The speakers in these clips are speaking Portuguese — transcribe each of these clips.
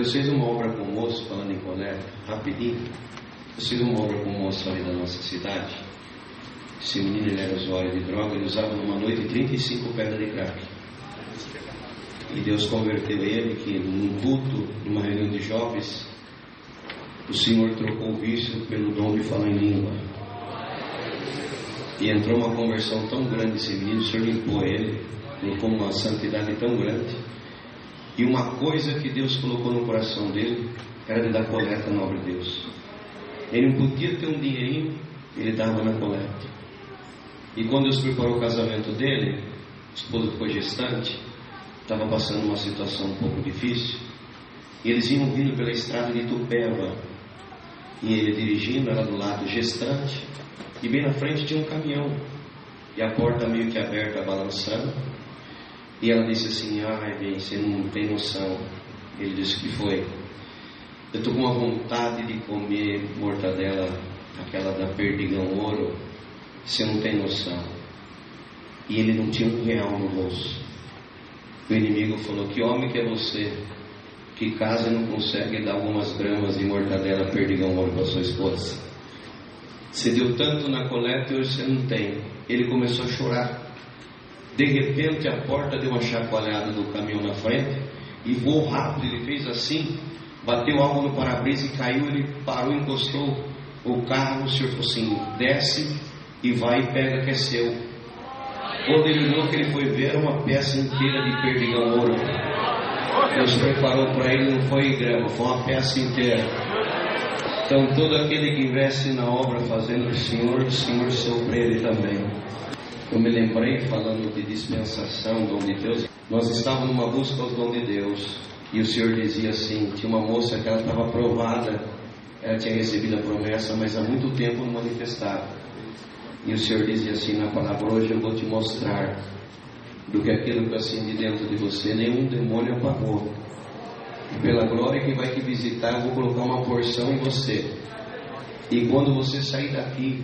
Eu fiz uma obra com o moço, falando em coleta, rapidinho. Eu fiz uma obra com o moço ali da nossa cidade. Esse menino, ele era usuário de droga, ele usava numa noite 35 pedras de crack. E Deus converteu ele, que num culto, numa reunião de jovens, o Senhor trocou o vício pelo dom de falar em língua. E entrou uma conversão tão grande esse menino, o Senhor limpou ele, colocou uma santidade tão grande. E uma coisa que Deus colocou no coração dele era de dar coleta na obra de Deus. Ele não podia ter um dinheirinho, ele dava na coleta. E quando Deus preparou o casamento dele, a esposa ficou gestante, estava passando uma situação um pouco difícil, e eles iam vindo pela estrada de Itupeva, e ele dirigindo, ela do lado gestante, e bem na frente tinha um caminhão, e a porta meio que aberta, balançando, e ela disse assim: ai bem, você não tem noção. Ele disse: que foi? Eu estou com uma vontade de comer mortadela, aquela da Perdigão Ouro, você não tem noção. E ele não tinha R$1 no bolso. O inimigo falou: que homem que é você, que casa e não consegue dar algumas gramas de mortadela Perdigão Ouro para sua esposa? Você deu tanto na coleta e hoje você não tem. Ele começou a chorar. De repente a porta deu uma chacoalhada do caminhão na frente e voou rápido. Ele fez assim, bateu algo no para-brisa e caiu. Ele parou, encostou o carro. O senhor falou assim: desce e vai e pega que é seu. Quando ele olhou, que ele foi ver, era uma peça inteira de Perdigão Ouro. Deus preparou para ele, não foi grama, foi uma peça inteira. Então todo aquele que investe na obra fazendo o Senhor sopra ele também. Eu me lembrei, falando de dispensação, dom de Deus, nós estávamos numa busca aos dom de Deus, e o Senhor dizia assim: tinha uma moça que ela estava aprovada, ela tinha recebido a promessa, mas há muito tempo não manifestava. E o Senhor dizia assim na palavra: hoje eu vou te mostrar do que aquilo que eu acendi dentro de você, nenhum demônio apagou. E pela glória que vai te visitar, eu vou colocar uma porção em você. E quando você sair daqui,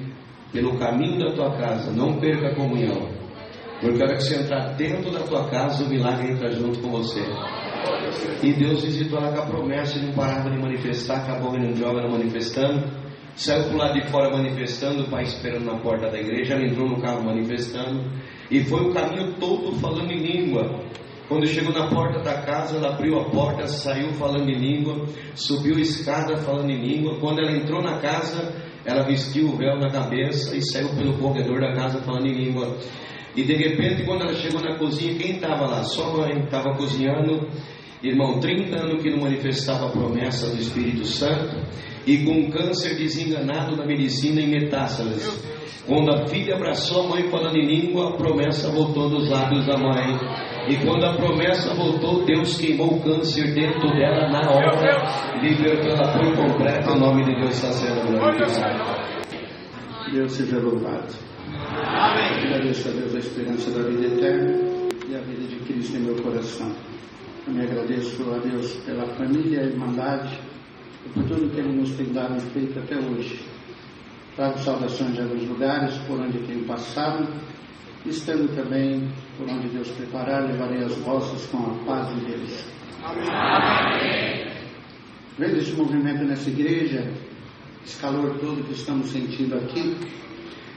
pelo caminho da tua casa, não perca a comunhão, porque a hora que você entrar dentro da tua casa, o milagre entra junto com você. E Deus visitou ela com a promessa, e não parava de manifestar. Acabou indo de obra manifestando, saiu para o lado de fora manifestando, o pai esperando na porta da igreja. Ela entrou no carro manifestando, e foi o caminho todo falando em língua. Quando chegou na porta da casa, ela abriu a porta, saiu falando em língua, subiu a escada falando em língua. Quando ela entrou na casa, ela vestiu o véu na cabeça e saiu pelo corredor da casa falando em língua. E de repente, quando ela chegou na cozinha, quem estava lá? Sua mãe estava cozinhando. Irmão, 30 anos que não manifestava a promessa do Espírito Santo, e com um câncer desenganado na medicina em metástases. Quando a filha abraçou a mãe falando em língua, a promessa voltou dos lábios da mãe. E quando a promessa voltou, Deus queimou o câncer dentro dela na hora, libertou ela por completo. O nome de Deus está sendo glorificado. Deus seja louvado. Amém. Agradeço a Deus a esperança da vida eterna e a vida de Cristo em meu coração. Eu me agradeço a Deus pela família, a irmandade e por tudo que Ele nos tem dado e feito até hoje. Trago saudações de alguns lugares por onde tenho passado, estando também por onde Deus preparar, levarei as vossas com a paz de Deus. Amém. Vendo esse movimento nessa igreja, esse calor todo que estamos sentindo aqui,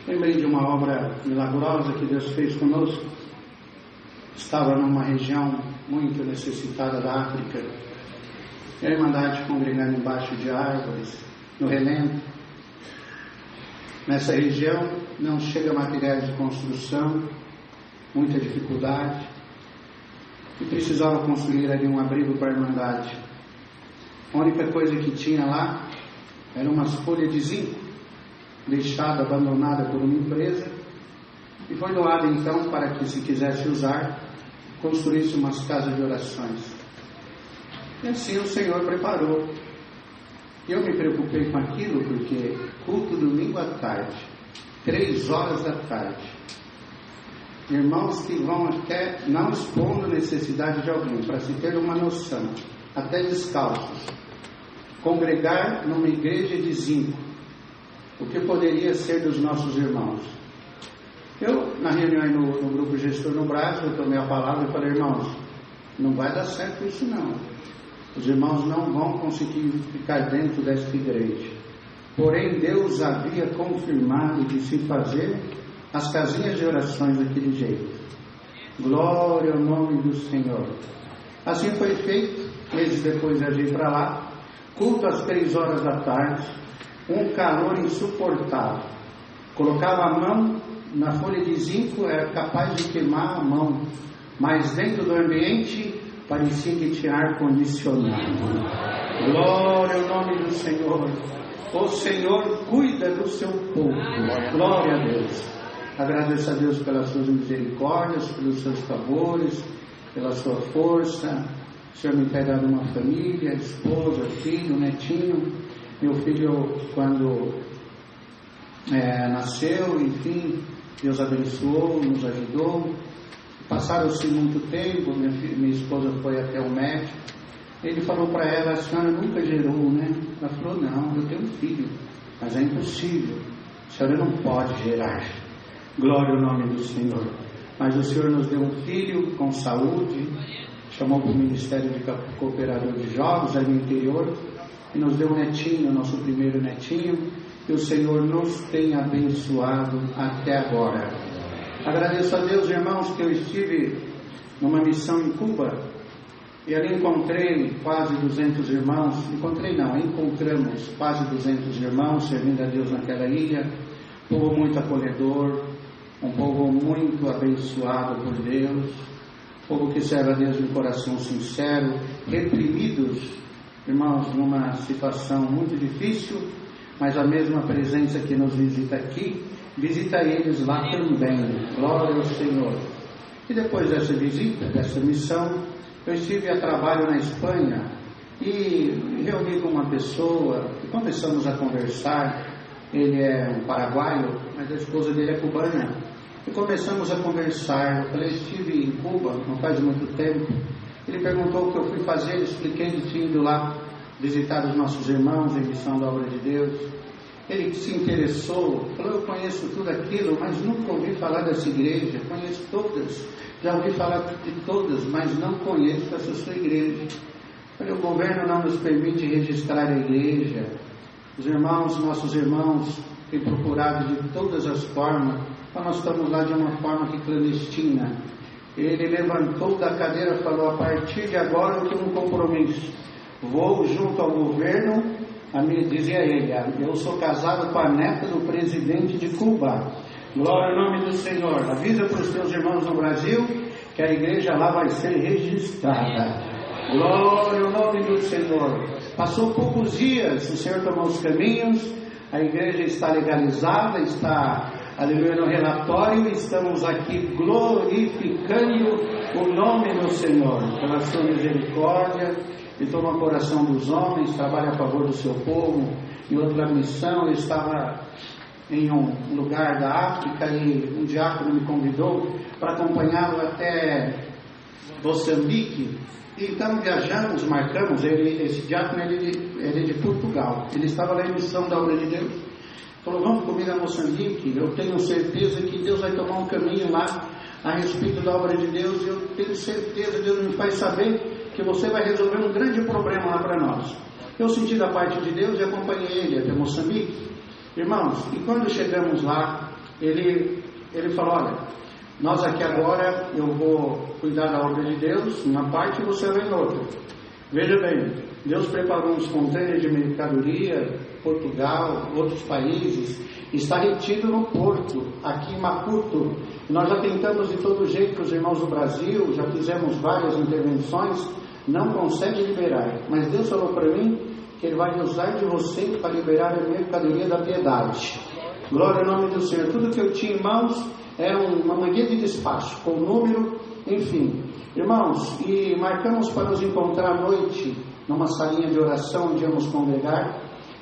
lembrei de uma obra milagrosa que Deus fez conosco. Estava numa região muito necessitada da África, e a irmandade congregando embaixo de árvores, no relento. Nessa região não chega materiais de construção, muita dificuldade, e precisava construir ali um abrigo para a irmandade. A única coisa que tinha lá era umas folhas de zinco, deixada, abandonada por uma empresa, e foi doada então para que, se quisesse usar, construísse umas casas de orações. E assim o Senhor preparou. Eu me preocupei com aquilo porque culto domingo à tarde, 3 horas da tarde, irmãos que vão até não expondo necessidade de alguém, para se ter uma noção, até descalços, congregar numa igreja de zinco, o que poderia ser dos nossos irmãos. Eu, na reunião no grupo gestor no Brasil, eu tomei a palavra e falei: irmãos, não vai dar certo isso não. os irmãos não vão conseguir ficar dentro desta igreja. Porém, Deus havia confirmado de se fazer as casinhas de orações daquele jeito. Glória ao nome do Senhor. Assim foi feito. Meses depois eu ir para lá. Culto às 3 horas da tarde. Um calor insuportável. Colocava a mão na folha de zinco, era capaz de queimar a mão. Mas dentro do ambiente, parecia que tinha ar-condicionado. Glória ao nome do Senhor. O Senhor cuida do seu povo. Glória a Deus. Agradeço a Deus pelas suas misericórdias, pelos seus favores, pela sua força. O Senhor me tem dado uma família, esposa, filho, netinho. Meu filho, quando nasceu, enfim, Deus abençoou, nos ajudou. Passaram-se muito tempo, minha esposa foi até o médico. Ele falou para ela: a senhora nunca gerou, né? Ela falou: não, eu tenho um filho, mas é impossível, a senhora não pode gerar. Glória ao nome do Senhor. Mas o Senhor nos deu um filho com saúde, chamou para o Ministério de Cooperador de Jovens ali no interior, e nos deu um netinho, nosso primeiro netinho, e o Senhor nos tem abençoado até agora. Agradeço a Deus, irmãos, que eu estive numa missão em Cuba, e ali encontrei quase 200 irmãos, encontramos quase 200 irmãos servindo a Deus naquela ilha, um povo muito acolhedor, um povo muito abençoado por Deus, um povo que serve a Deus de coração sincero, reprimidos, irmãos, numa situação muito difícil, mas a mesma presença que nos visita aqui, visita eles lá também. Glória ao Senhor. E depois dessa visita, dessa missão, eu estive a trabalho na Espanha e reuni com uma pessoa e começamos a conversar. Ele é um paraguaio, mas a esposa dele é cubana. E começamos a conversar. Eu falei: estive em Cuba não faz muito tempo. Ele perguntou o que eu fui fazer, eu expliquei que tinha ido lá visitar os nossos irmãos em missão da obra de Deus. Ele se interessou, falou: eu conheço tudo aquilo, mas nunca ouvi falar dessa igreja. Conheço todas, já ouvi falar de todas, mas não conheço essa sua igreja. Falei: o governo não nos permite registrar a igreja. Os irmãos, nossos irmãos, têm procurado de todas as formas, então nós estamos lá de uma forma que clandestina. Ele levantou da cadeira e falou: a partir de agora eu tenho um compromisso, vou junto ao governo. Dizia ele: eu sou casado com a neta do presidente de Cuba. Glória ao nome do Senhor. Avisa para os teus irmãos no Brasil que a igreja lá vai ser registrada. Glória ao nome do Senhor. Passou poucos dias, o Senhor tomou os caminhos, a igreja está legalizada, está, aleluia, no relatório, e estamos aqui glorificando o nome do Senhor, pela sua misericórdia. Ele toma o coração dos homens, trabalha a favor do seu povo. Em outra missão, eu estava em um lugar da África e um diácono me convidou para acompanhá-lo até Moçambique. Então viajamos, marcamos. Esse diácono ele é de Portugal. Ele estava lá em missão da obra de Deus. Falou: vamos comigo a Moçambique. Eu tenho certeza que Deus vai tomar um caminho lá a respeito da obra de Deus. E eu tenho certeza, Deus me faz saber que você vai resolver um grande problema lá para nós. Eu senti da parte de Deus e acompanhei ele até Moçambique. Irmãos, e quando chegamos lá, ele falou: olha, nós aqui agora, eu vou cuidar da obra de Deus numa parte e você vai em outra. Veja bem, Deus preparou uns contêineres de mercadoria, Portugal, outros países, está retido no porto, aqui em Maputo. Nós já tentamos de todo jeito com os irmãos do Brasil, já fizemos várias intervenções, não consegue liberar. Mas Deus falou para mim que Ele vai usar de você para liberar a mercadoria da piedade. Glória ao nome do Senhor. Tudo que eu tinha em mãos era uma mangueira de despacho, com número, enfim. Irmãos, e marcamos para nos encontrar à noite, numa salinha de oração onde íamos congregar.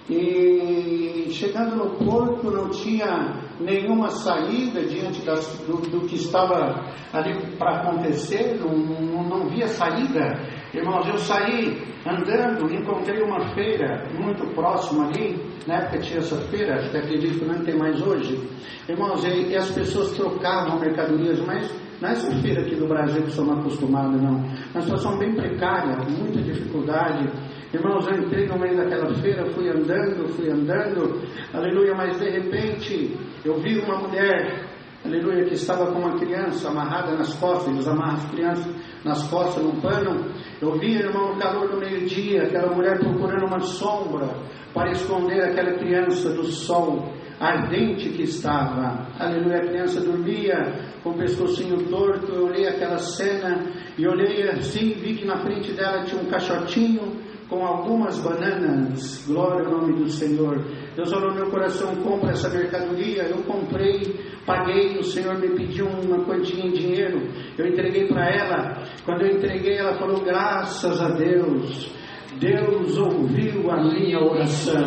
E chegando no porto não tinha nenhuma saída diante do que estava ali para acontecer, não via saída. Irmãos, eu saí andando, encontrei uma feira muito próxima ali, na época tinha essa feira, até acredito que não tem mais hoje. Irmãos, e as pessoas trocavam mercadorias, mas não é essa feira aqui do Brasil que somos acostumados, não. Uma situação bem precária, muita dificuldade. Irmãos, eu entrei no meio daquela feira, fui andando, aleluia, mas de repente eu vi uma mulher, aleluia, que estava com uma criança amarrada nas costas. Eles amarram as crianças nas costas num pano. Eu vi, irmão, no calor do meio-dia, aquela mulher procurando uma sombra para esconder aquela criança do sol ardente que estava. Aleluia, a criança dormia com o pescocinho torto. Eu olhei aquela cena e olhei assim, vi que na frente dela tinha um caixotinho com algumas bananas. Glória ao nome do Senhor. Deus falou no meu coração: compra essa mercadoria. Eu comprei, paguei, o Senhor me pediu uma quantia em dinheiro, eu entreguei para ela. Quando eu entreguei, ela falou: graças a Deus, Deus ouviu a minha oração.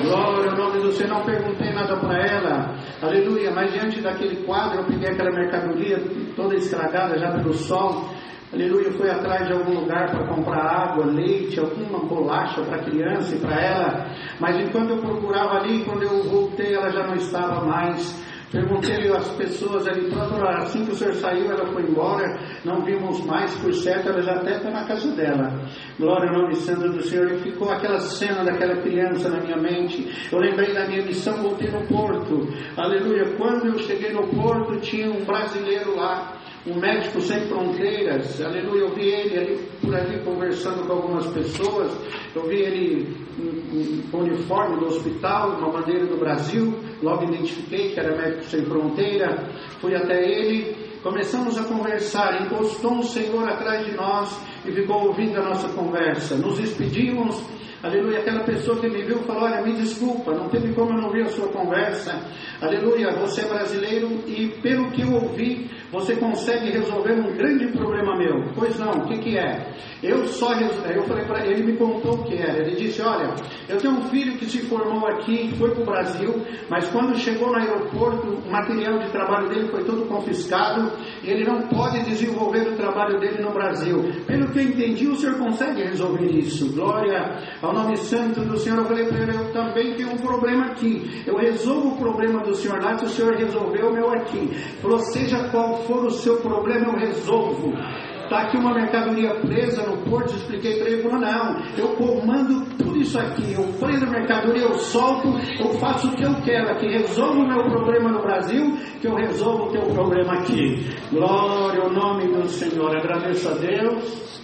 Glória ao nome do Senhor. Não perguntei nada para ela, aleluia, mas diante daquele quadro, eu peguei aquela mercadoria toda estragada já pelo sol, aleluia, fui atrás de algum lugar para comprar água, leite, alguma bolacha para a criança e para ela. Mas enquanto eu procurava ali, quando eu voltei, ela já não estava mais. Perguntei às pessoas ali, assim que o senhor saiu, ela foi embora, não vimos mais, por certo, ela já até está na casa dela. Glória ao nome santo do Senhor. E ficou aquela cena daquela criança na minha mente. Eu lembrei da minha missão, voltei no porto, aleluia. Quando eu cheguei no porto, tinha um brasileiro lá, um médico sem fronteiras, aleluia. Eu vi ele ali, por ali conversando com algumas pessoas. Eu vi ele com o uniforme do hospital, uma bandeira do Brasil. Logo identifiquei que era médico sem fronteira. Fui até ele, começamos a conversar. Encostou um senhor atrás de nós e ficou ouvindo a nossa conversa. Nos despedimos, aleluia. Aquela pessoa que me viu falou: olha, me desculpa, não teve como eu não ouvir a sua conversa, aleluia, você é brasileiro e pelo que eu ouvi, você consegue resolver um grande problema meu. Pois não, o que é? Eu falei para ele, me contou o que era. Ele disse: olha, eu tenho um filho que se formou aqui, foi para o Brasil, mas quando chegou no aeroporto, o material de trabalho dele foi todo confiscado e ele não pode desenvolver o trabalho dele no Brasil. Pelo que eu entendi, o senhor consegue resolver isso. Glória ao nome santo do Senhor. Eu falei para ele: eu também tenho um problema aqui, eu resolvo o problema do senhor lá, se o senhor resolveu o meu aqui. Ele falou: seja qual for o seu problema, eu resolvo. Está aqui uma mercadoria presa no porto. Expliquei para ele. Ele falou: não, eu comando tudo isso aqui, eu prendo a mercadoria, eu solto, eu faço o que eu quero aqui, resolvo o meu problema no Brasil, que eu resolvo o teu problema aqui. Glória ao nome do Senhor. Agradeço a Deus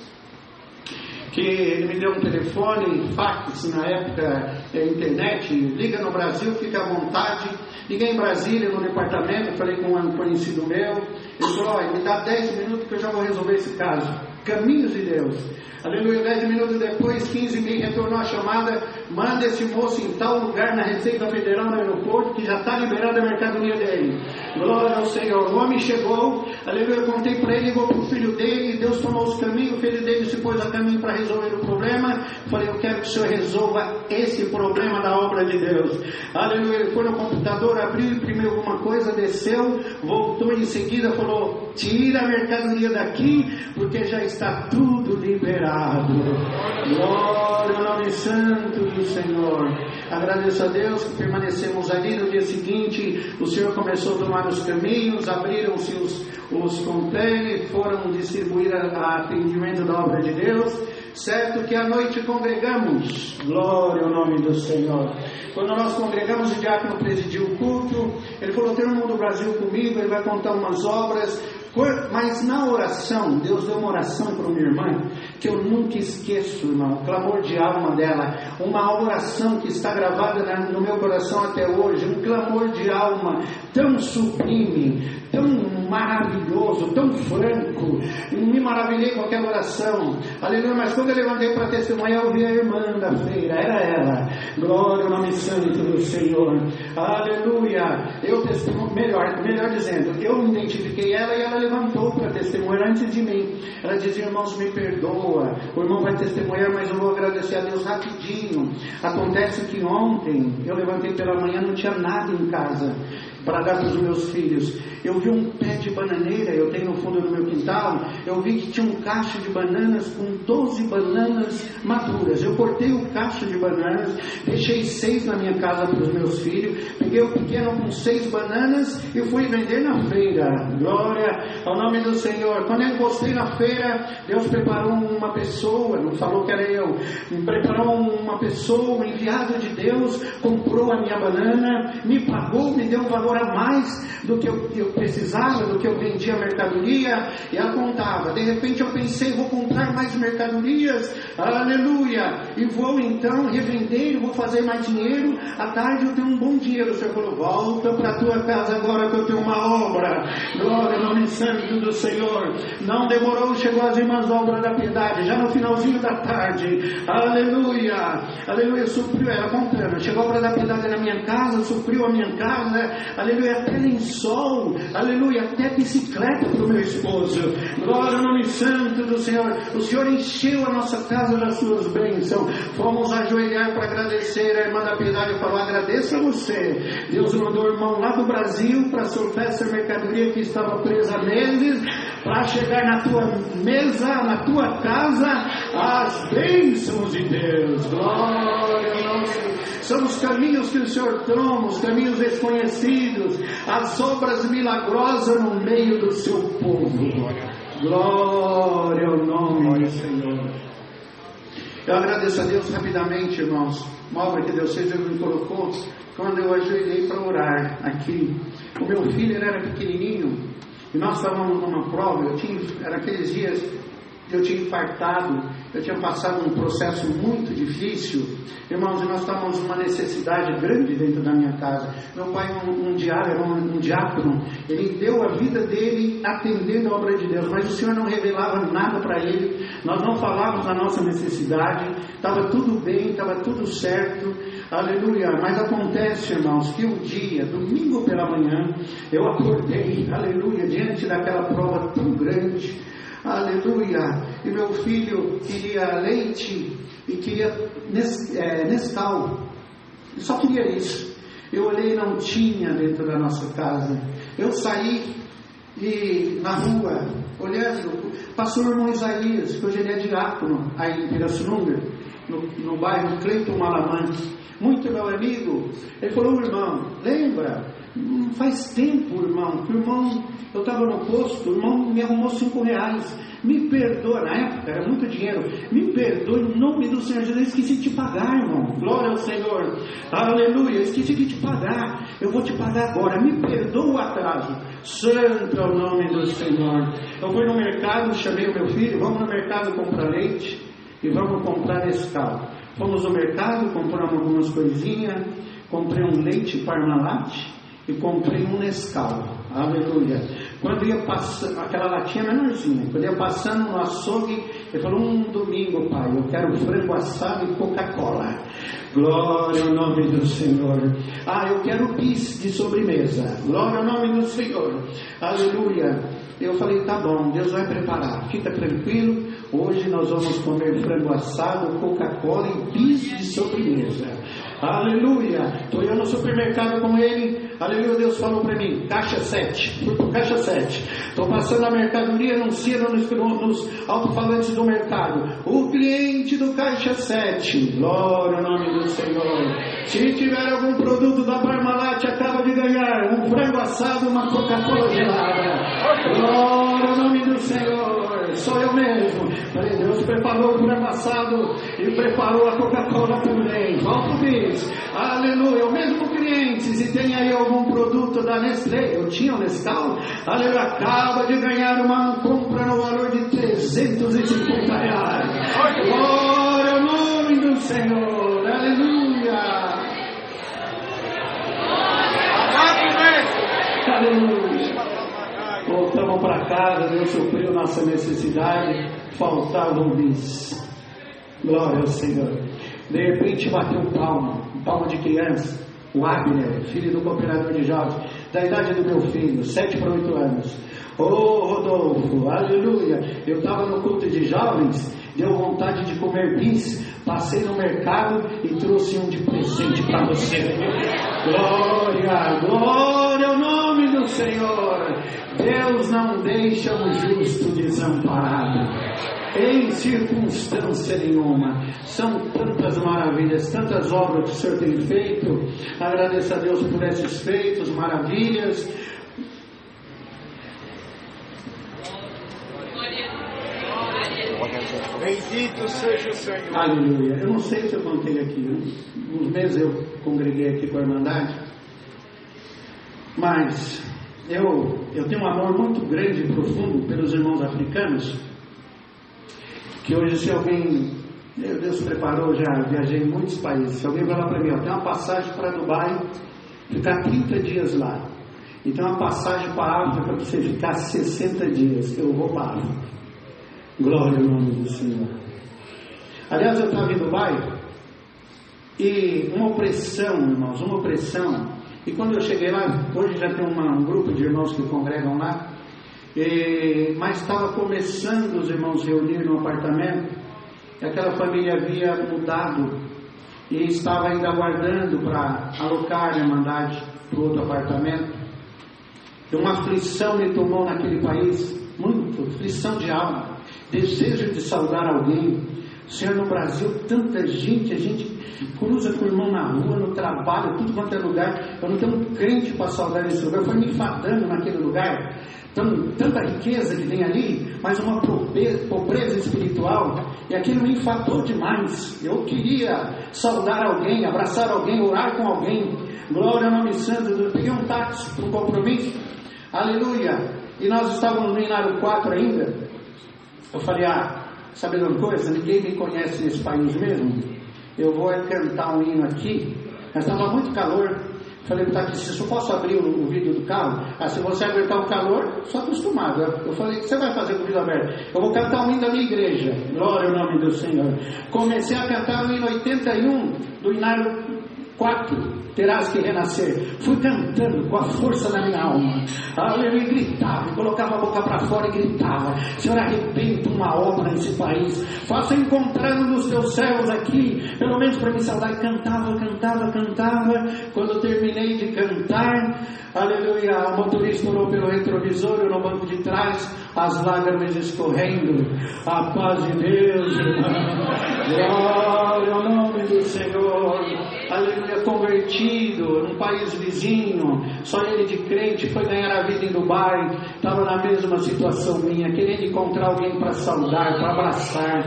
que ele me deu um telefone, fax na época, internet, liga no Brasil, fica à vontade. Liguei em Brasília, no departamento, falei com um conhecido meu. Ele falou: olha, me dá 10 minutos que eu já vou resolver esse caso. Caminhos de Deus. Aleluia. 10 minutos depois, 15 mil, retornou a chamada: manda esse moço em tal lugar na Receita Federal no aeroporto, que já está liberada a mercadoria dele. Glória ao Senhor. O homem chegou, aleluia. Eu contei para ele, ligou para o filho dele, Deus tomou os caminhos, o filho dele se pôs a caminho para resolver o problema. Falei: eu quero que o Senhor resolva esse problema da obra de Deus. Aleluia. Ele foi no computador, abriu, imprimiu alguma coisa, desceu, voltou em seguida, falou: tira a mercadoria daqui, porque já está tudo liberado. Glória ao nome santo do Senhor. Agradeço a Deus que permanecemos ali. No dia seguinte, o Senhor começou a tomar os caminhos, abriram-se os contêineres, foram distribuir a atendimento da obra de Deus. Certo que à noite congregamos. Glória ao nome do Senhor. Quando nós congregamos, o diácono presidiu o culto. Ele falou: tem um irmão do Brasil comigo, ele vai contar umas obras. Mas na oração, Deus deu uma oração para minha irmã, que eu nunca esqueço, irmão, o clamor de alma dela, uma oração que está gravada no meu coração até hoje, um clamor de alma tão sublime, tão maravilhoso, tão franco. Me maravilhei com aquela oração, aleluia. Mas quando eu levantei para testemunhar, eu vi a irmã da feira, era ela. Glória ao nome santo do Senhor, aleluia. Eu testemunho, melhor dizendo, eu identifiquei ela e ela levantou para testemunhar antes de mim. Ela dizia: irmãos, me perdoa, o irmão vai testemunhar, mas eu vou agradecer a Deus rapidinho. Acontece que ontem eu levantei pela manhã, não tinha nada em casa. para dar para os meus filhos. Eu vi um pé de bananeira, eu tenho no fundo do meu quintal, eu vi que tinha um cacho de bananas com 12 bananas maduras. Eu cortei o cacho de bananas, deixei 6 na minha casa para os meus filhos, peguei o pequeno com 6 bananas e fui vender na feira. Glória ao nome do Senhor. Quando eu encostei na feira, Deus preparou uma pessoa, não falou que era eu, me preparou uma pessoa, um enviado de Deus, comprou a minha banana, me pagou, me deu um valor a mais do que eu precisava, do que eu vendia a mercadoria, e ela contava. De repente eu pensei, vou comprar mais mercadorias, aleluia, e vou então revender, vou fazer mais dinheiro, à tarde eu tenho um bom dinheiro. O Senhor falou, volta para a tua casa agora que eu tenho uma obra. Glória ao nome santo do Senhor. Não demorou, chegou as irmãs da obra da piedade, já no finalzinho da tarde, aleluia, aleluia, supriu, ela contando, chegou a obra da piedade na minha casa, supriu a minha casa, aleluia, até lençol, aleluia, até bicicleta para o meu esposo. Glória ao nome santo do Senhor. O Senhor encheu a nossa casa das suas bênçãos. Fomos ajoelhar para agradecer. A irmã da piedade falou, agradeça a você, Deus mandou o irmão lá do Brasil para soltar essa mercadoria que estava presa há meses, para chegar na tua mesa, na tua casa, as bênçãos de Deus. Glória ao nome. São os caminhos que o Senhor toma, os caminhos desconhecidos, as obras milagrosas no meio do seu povo. Glória ao nome do Senhor. Eu agradeço a Deus rapidamente, irmãos, uma obra que Deus fez, Deus me colocou, quando eu ajoelhei para orar aqui. O meu filho era pequenininho, e nós estávamos numa prova, era aqueles dias que eu tinha infartado, eu tinha passado um processo muito difícil, irmãos, e nós estávamos numa necessidade grande dentro da minha casa. Meu pai, um diácono, ele deu a vida dele atendendo a obra de Deus, mas o Senhor não revelava nada para ele, nós não falávamos da nossa necessidade, estava tudo bem, estava tudo certo, aleluia. Mas acontece, irmãos, que um dia, domingo pela manhã, eu acordei, aleluia, diante daquela prova tão grande, aleluia, e meu filho queria leite e queria Nescau, só queria isso. Eu olhei, não tinha dentro da nossa casa. Eu saí e na rua, olhando, passou o irmão Isaías, que hoje ele é diácono aí em Pirassununga, no bairro Cleiton Malamanque, muito meu amigo. Ele falou, irmão, lembra? Faz tempo, irmão, que o irmão, eu estava no posto, o irmão me arrumou R$5, me perdoa, na época era muito dinheiro, me perdoa em nome do Senhor Jesus, eu esqueci de te pagar, irmão, glória ao Senhor, aleluia, eu esqueci de te pagar, eu vou te pagar agora, me perdoa o atraso, santo é o nome do Senhor. Eu fui no mercado, chamei o meu filho, vamos no mercado comprar leite e vamos comprar Nescau. Fomos no mercado, compramos algumas coisinhas, comprei um leite Parmalat e comprei um Nescau, aleluia. Quando ia passando, aquela latinha menorzinha, quando ia passando no açougue, ele falou, domingo, pai, eu quero frango assado e Coca-Cola. Glória ao nome do Senhor. Eu quero bis de sobremesa. Glória ao nome do Senhor. Aleluia. Eu falei, tá bom, Deus vai preparar, fica tranquilo, hoje nós vamos comer frango assado, Coca-Cola e bis de sobremesa. Aleluia. Estou eu no supermercado com ele, aleluia, Deus falou para mim, caixa 7, fui para o caixa 7, estou passando a mercadoria, anuncia nos alto-falantes do mercado, o cliente do caixa 7, glória ao nome do Senhor, se tiver algum produto da Parmalat, acaba de ganhar um frango assado, uma Coca-Cola gelada, glória ao nome do Senhor, sou eu mesmo. Falei, Deus preparou o frango assado e preparou a Coca-Cola também, volta o bis, aleluia. O mesmo cliente, se tem aí algum produto da Nestlé, eu tinha o Nescau, aleluia, acaba de ganhar uma compra no valor de R$350, glória ao nome do Senhor, aleluia, aleluia. Voltamos para casa, Deus supriu nossa necessidade, faltava um bis, glória ao Senhor. De repente bateu um palmo de criança, o Abner, filho do cooperador de jovens, da idade do meu filho, 7 para 8 anos. Rodolfo, aleluia. Eu estava no culto de jovens, deu vontade de comer bis, Passei no mercado e trouxe um de presente para você. Glória, glória ao nome do Senhor. Deus não deixa o justo desamparado em circunstância nenhuma. São tantas maravilhas, tantas obras que o Senhor tem feito. Agradeço a Deus por esses feitos, maravilhas. Bendito seja o Senhor. Aleluia. Eu não sei se eu contei aqui, uns meses eu congreguei aqui com a Irmandade, mas eu tenho um amor muito grande e profundo pelos irmãos africanos, que hoje, se alguém, Deus preparou, já viajei em muitos países, se alguém falar para mim, ó, tem uma passagem para Dubai, ficar 30 dias lá, e tem uma passagem para a África para você ficar 60 dias, eu vou para a África. Glória ao nome do Senhor. Aliás, eu estava em Dubai, e uma opressão, irmãos, uma opressão. E quando eu cheguei lá, hoje já tem um grupo de irmãos que congregam lá, mas estava começando os irmãos reunir no apartamento, e aquela família havia mudado, e estava ainda aguardando para alocar a Irmandade para outro apartamento. E uma aflição me tomou naquele país, muito, aflição de alma, desejo de saudar alguém. Senhor, no Brasil, tanta gente, a gente cruza com o irmão na rua, no trabalho, tudo quanto é lugar. Eu não tenho um crente para saudar esse lugar. Foi me enfadando naquele lugar. Tanta riqueza que tem ali, mas uma pobreza espiritual. E aquilo me enfadou demais. Eu queria saudar alguém, abraçar alguém, orar com alguém. Glória ao nome santo. Eu peguei um táxi para um compromisso. Aleluia. E nós estávamos no Inário 4 ainda. Eu falei, sabe de uma coisa? Ninguém me conhece nesse país mesmo. Eu vou cantar um hino aqui. Mas estava muito calor. Falei para o taxista, eu posso abrir o vidro do carro? Se você aguentar o calor, sou acostumado. Eu falei, o que você vai fazer com o vidro aberto? Eu vou cantar um hino da minha igreja. Glória ao nome do Senhor. Comecei a cantar o hino 81 do Inário 4. Terás que renascer. Fui cantando com a força da minha alma. Aleluia, gritava, colocava a boca para fora e gritava: Senhor, arrebenta uma obra nesse país. Faça encontrar um dos teus servos aqui, pelo menos para me saudar. E cantava. Quando terminei de cantar, aleluia, o motorista olhou pelo retrovisor, eu no banco de trás, as lágrimas escorrendo. A paz de Deus, irmão. Glória ao nome do Senhor. Aleluia, convertido num país vizinho, só ele de crente, foi ganhar a vida em Dubai, estava na mesma situação minha, querendo encontrar alguém para saudar, para abraçar.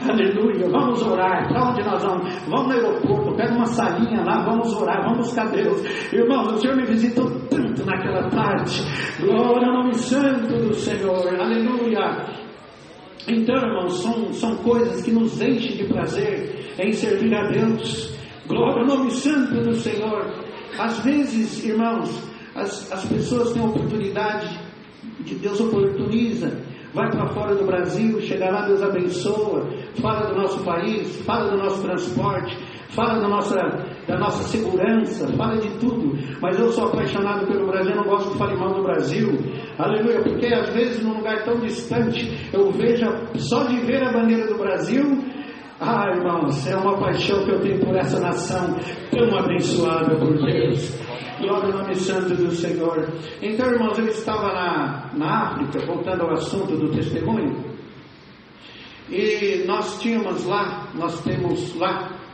Aleluia, vamos orar. Para onde nós vamos? Vamos no aeroporto, pega uma salinha lá, vamos orar, vamos buscar Deus. Irmãos, o Senhor me visitou tanto naquela tarde. Glória ao nome santo do Senhor. Aleluia. Então, irmãos, são coisas que nos enchem de prazer em servir a Deus. Glória ao nome santo do Senhor. Às vezes, irmãos, as pessoas têm oportunidade, de Deus oportuniza, vai para fora do Brasil, chega lá, Deus abençoa, fala do nosso país, fala do nosso transporte, fala da nossa segurança, fala de tudo. Mas eu sou apaixonado pelo Brasil, eu não gosto que fale mal do Brasil. Aleluia, porque às vezes num lugar tão distante, eu vejo, só de ver a bandeira do Brasil, irmãos, é uma paixão que eu tenho por essa nação tão abençoada por Deus. Glória ao nome santo do Senhor. Então, irmãos, eu estava na África, voltando ao assunto do testemunho, e nós temos lá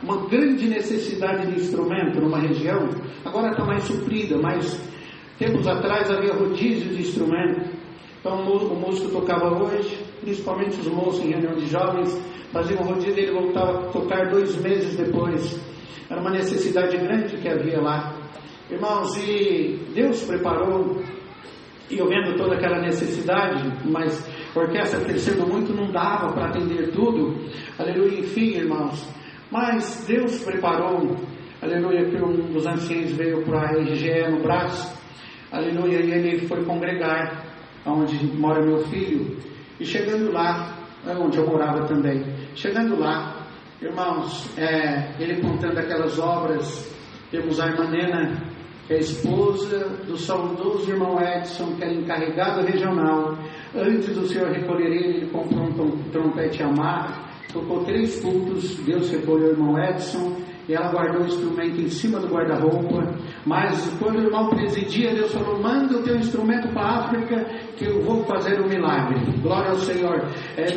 uma grande necessidade de instrumento numa região. Agora está mais suprida, mas tempos atrás havia rodízio de instrumento. Então o músico tocava hoje, principalmente os moços em reunião de jovens, faziam um rodízio e ele voltava a tocar 2 meses depois. Era uma necessidade grande que havia lá. Irmãos, e Deus preparou, e eu vendo toda aquela necessidade, mas a orquestra crescendo muito, não dava para atender tudo. Aleluia, enfim, irmãos. Mas Deus preparou, aleluia, que um dos anciãos veio para a RGE no braço, aleluia, e ele foi congregar onde mora meu filho. E chegando lá, onde eu morava também, chegando lá, irmãos, ele contando aquelas obras. Temos a irmã Nena, que é a esposa do saudoso irmão Edson, que era encarregado regional. Antes do Senhor recolher ele comprou um trompete Yamaha, tocou 3 cultos, Deus recolheu o irmão Edson, e ela guardou o instrumento em cima do guarda-roupa, mas quando o irmão presidia, Deus falou, manda o teu instrumento para a África, que eu vou fazer um milagre. Glória ao Senhor.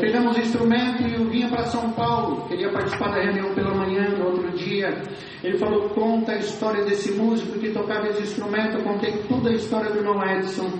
Pegamos o instrumento e eu vinha para São Paulo, queria participar da reunião pela manhã, no outro dia. Ele falou, conta a história desse músico que tocava esse instrumento. Eu contei toda a história do irmão Edson.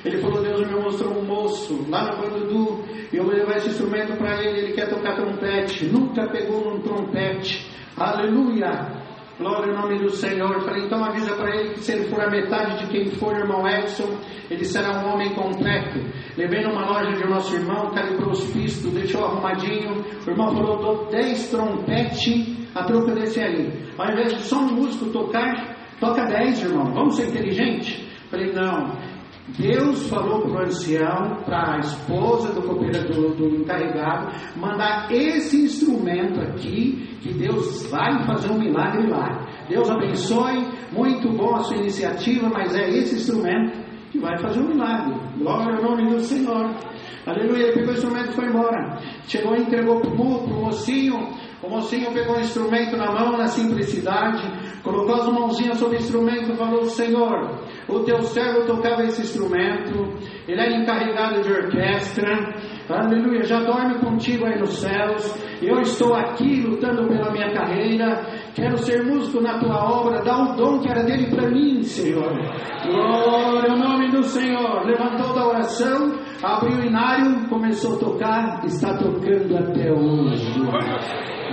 Ele falou, Deus me mostrou um moço lá no Bandudu, e eu vou levar esse instrumento para ele, ele quer tocar trompete, nunca pegou num trompete. Aleluia, glória ao nome do Senhor. Eu falei, então avisa para ele que se ele for a metade de quem for o irmão Edson, ele será um homem completo. Levei numa loja de nosso irmão, calibrou os pistos, deixou arrumadinho. O irmão falou, dou 10 trompetes a troca desse aí. Ao invés de só um músico tocar, toca 10, irmão, vamos ser inteligentes? Eu falei, não. Deus falou para o ancião, para a esposa do cooperador, do encarregado, mandar esse instrumento aqui, que Deus vai fazer um milagre lá. Deus abençoe, muito bom a sua iniciativa, mas é esse instrumento que vai fazer um milagre. Glória ao nome do Senhor. Aleluia. Ele pegou o instrumento e foi embora. Chegou e entregou para o mocinho. O mocinho pegou o instrumento na mão, na simplicidade, colocou as mãozinhas sobre o instrumento e falou, Senhor, o teu servo tocava esse instrumento, ele era encarregado de orquestra, aleluia, já dorme contigo aí nos céus, eu estou aqui lutando pela minha carreira, quero ser músico na tua obra, dá o dom que era dele para mim, Senhor. Glória ao nome do Senhor. Levantou da oração, abriu o inário, começou a tocar, está tocando até hoje.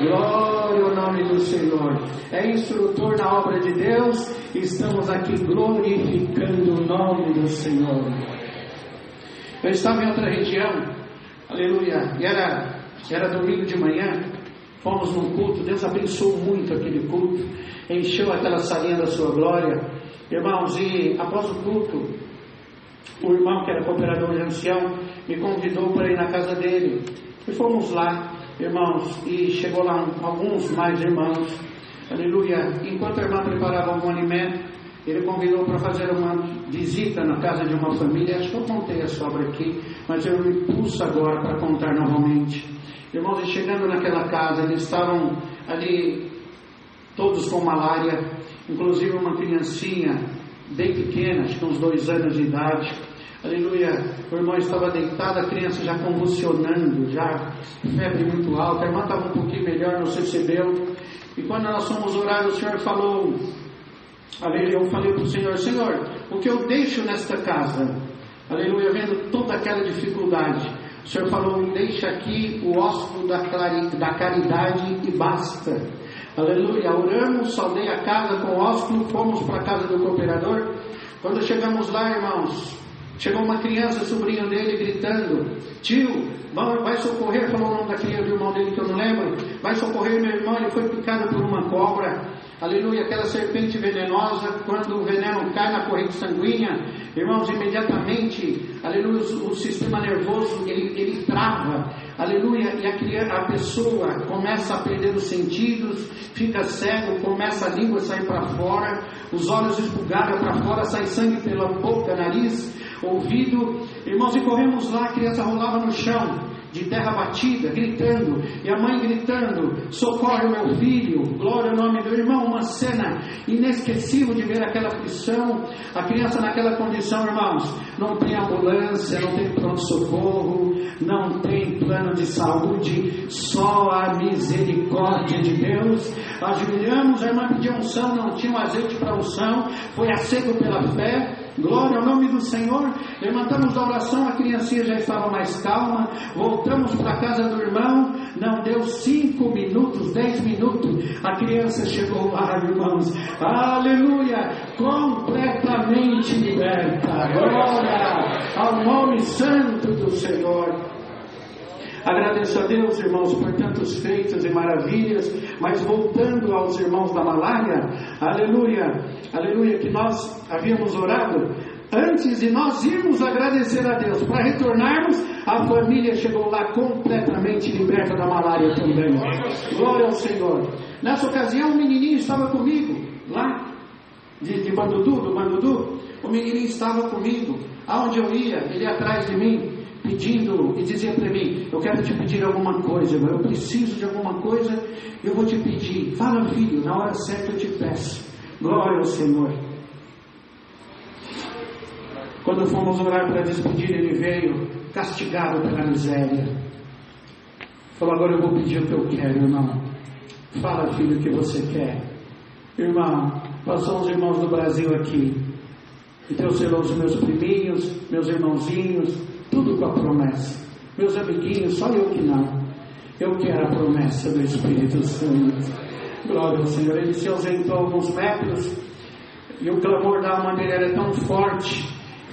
Glória ao nome do Senhor. É instrutor na obra de Deus. Estamos aqui glorificando o nome do Senhor. Eu estava em outra região, aleluia, e era domingo de manhã. Fomos num culto, Deus abençoou muito aquele culto, encheu aquela salinha da sua glória, irmãos. E após o culto, o irmão que era cooperador de ancião me convidou para ir na casa dele, e fomos lá, irmãos, e chegou lá alguns mais irmãos, aleluia. Enquanto a irmã preparava algum alimento, ele convidou para fazer uma visita na casa de uma família. Acho que eu contei a sobra aqui, mas eu me pulso agora para contar novamente. Irmãos, e chegando naquela casa, eles estavam ali todos com malária, inclusive uma criancinha bem pequena, acho que uns 2 anos de idade. Aleluia, o irmão estava deitado, a criança já convulsionando, já febre muito alta, a irmã estava um pouquinho melhor, nos recebeu. E quando nós fomos orar, o Senhor falou, aleluia, eu falei para o Senhor, Senhor, o que eu deixo nesta casa? Aleluia, vendo toda aquela dificuldade, o Senhor falou, deixa aqui o ósculo da caridade e basta. Aleluia, oramos, saudei a casa com o ósculo, fomos para a casa do cooperador. Quando chegamos lá, irmãos, chegou uma criança, sobrinho dele, gritando, tio, vai socorrer, falou o nome da criança do irmão dele que eu não lembro, vai socorrer meu irmão, ele foi picado por uma cobra, aleluia, aquela serpente venenosa, quando o veneno cai na corrente sanguínea, irmãos, imediatamente, aleluia, o sistema nervoso, ele trava, aleluia, e a pessoa começa a perder os sentidos, fica cego, começa a língua a sair para fora, os olhos esbugalham para fora, sai sangue pela boca, nariz, ouvido. Irmãos, e corremos lá, a criança rolava no chão, de terra batida, gritando, e a mãe gritando, socorre o meu filho, glória ao nome do irmão. Uma cena inesquecível de ver aquela aflição, a criança naquela condição, irmãos. Não tem ambulância, não tem pronto-socorro, não tem plano de saúde, só a misericórdia de Deus. Ajoelhamos, a irmã pediu unção, não tinha um azeite para unção, foi a seco pela fé. Glória ao nome do Senhor. Levantamos a oração, a criancinha já estava mais calma. Voltamos para a casa do irmão. Não deu 5 minutos, 10 minutos, a criança chegou lá, irmãos. Aleluia, completamente liberta. Glória ao nome santo do Senhor. Agradeço a Deus, irmãos, por tantos feitos e maravilhas. Mas voltando aos irmãos da malária, aleluia, aleluia, que nós havíamos orado, antes de nós irmos agradecer a Deus, para retornarmos, a família chegou lá completamente liberta da malária também. Glória ao Senhor. Nessa ocasião, um menininho estava comigo, lá de Bandudu, do Bandudu. O menininho estava comigo, aonde eu ia, ele ia atrás de mim. pedindo e dizia para mim: eu quero te pedir alguma coisa, eu preciso de alguma coisa, eu vou te pedir. Fala, filho, na hora certa eu te peço. Glória ao Senhor. Quando fomos orar para despedir, ele veio castigado pela miséria. Falou: agora eu vou pedir o que eu quero, irmão. Fala, filho, o que você quer. Irmão, passou os irmãos do Brasil aqui, e trouxeram os meus priminhos, meus irmãozinhos, tudo com a promessa. Meus amiguinhos, só eu que não. Eu quero a promessa do Espírito Santo. Glória ao Senhor. Ele se ausentou alguns metros, e o clamor da alma dele era tão forte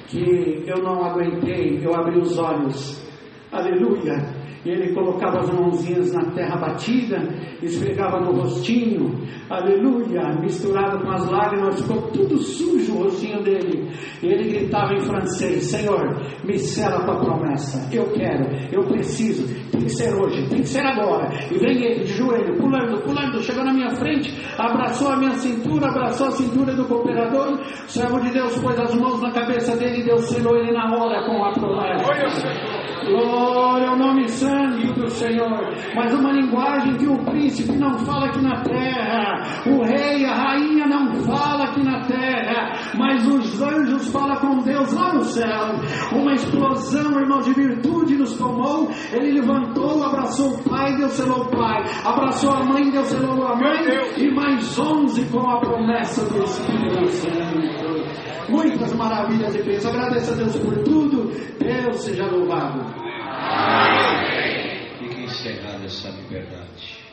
que eu não aguentei, eu abri os olhos. Aleluia. E ele colocava as mãozinhas na terra batida, esfregava no rostinho, aleluia, misturado com as lágrimas, ficou tudo sujo o rostinho dele. E ele gritava em francês: Senhor, me sela com a promessa, eu quero, eu preciso, tem que ser hoje, tem que ser agora. E vem ele de joelho, pulando, chegou na minha frente, abraçou a minha cintura, abraçou a cintura do cooperador. O servo de Deus pôs as mãos na cabeça dele e Deus selou ele na hora com a promessa. Glória ao nome santo do Senhor. Mas uma linguagem que o príncipe não fala aqui na terra, o rei, a rainha não fala aqui na terra, mas os anjos falam com Deus lá no céu. Uma explosão, irmão, de virtude nos tomou. Ele levantou, abraçou o pai, Deus selou o pai, abraçou a mãe, Deus selou a mãe, e mais 11 com a promessa do Espírito Santo. Muitas maravilhas e bênçãos. Agradeço a Deus por tudo. Deus seja louvado. Amém. Fique encerrada essa liberdade.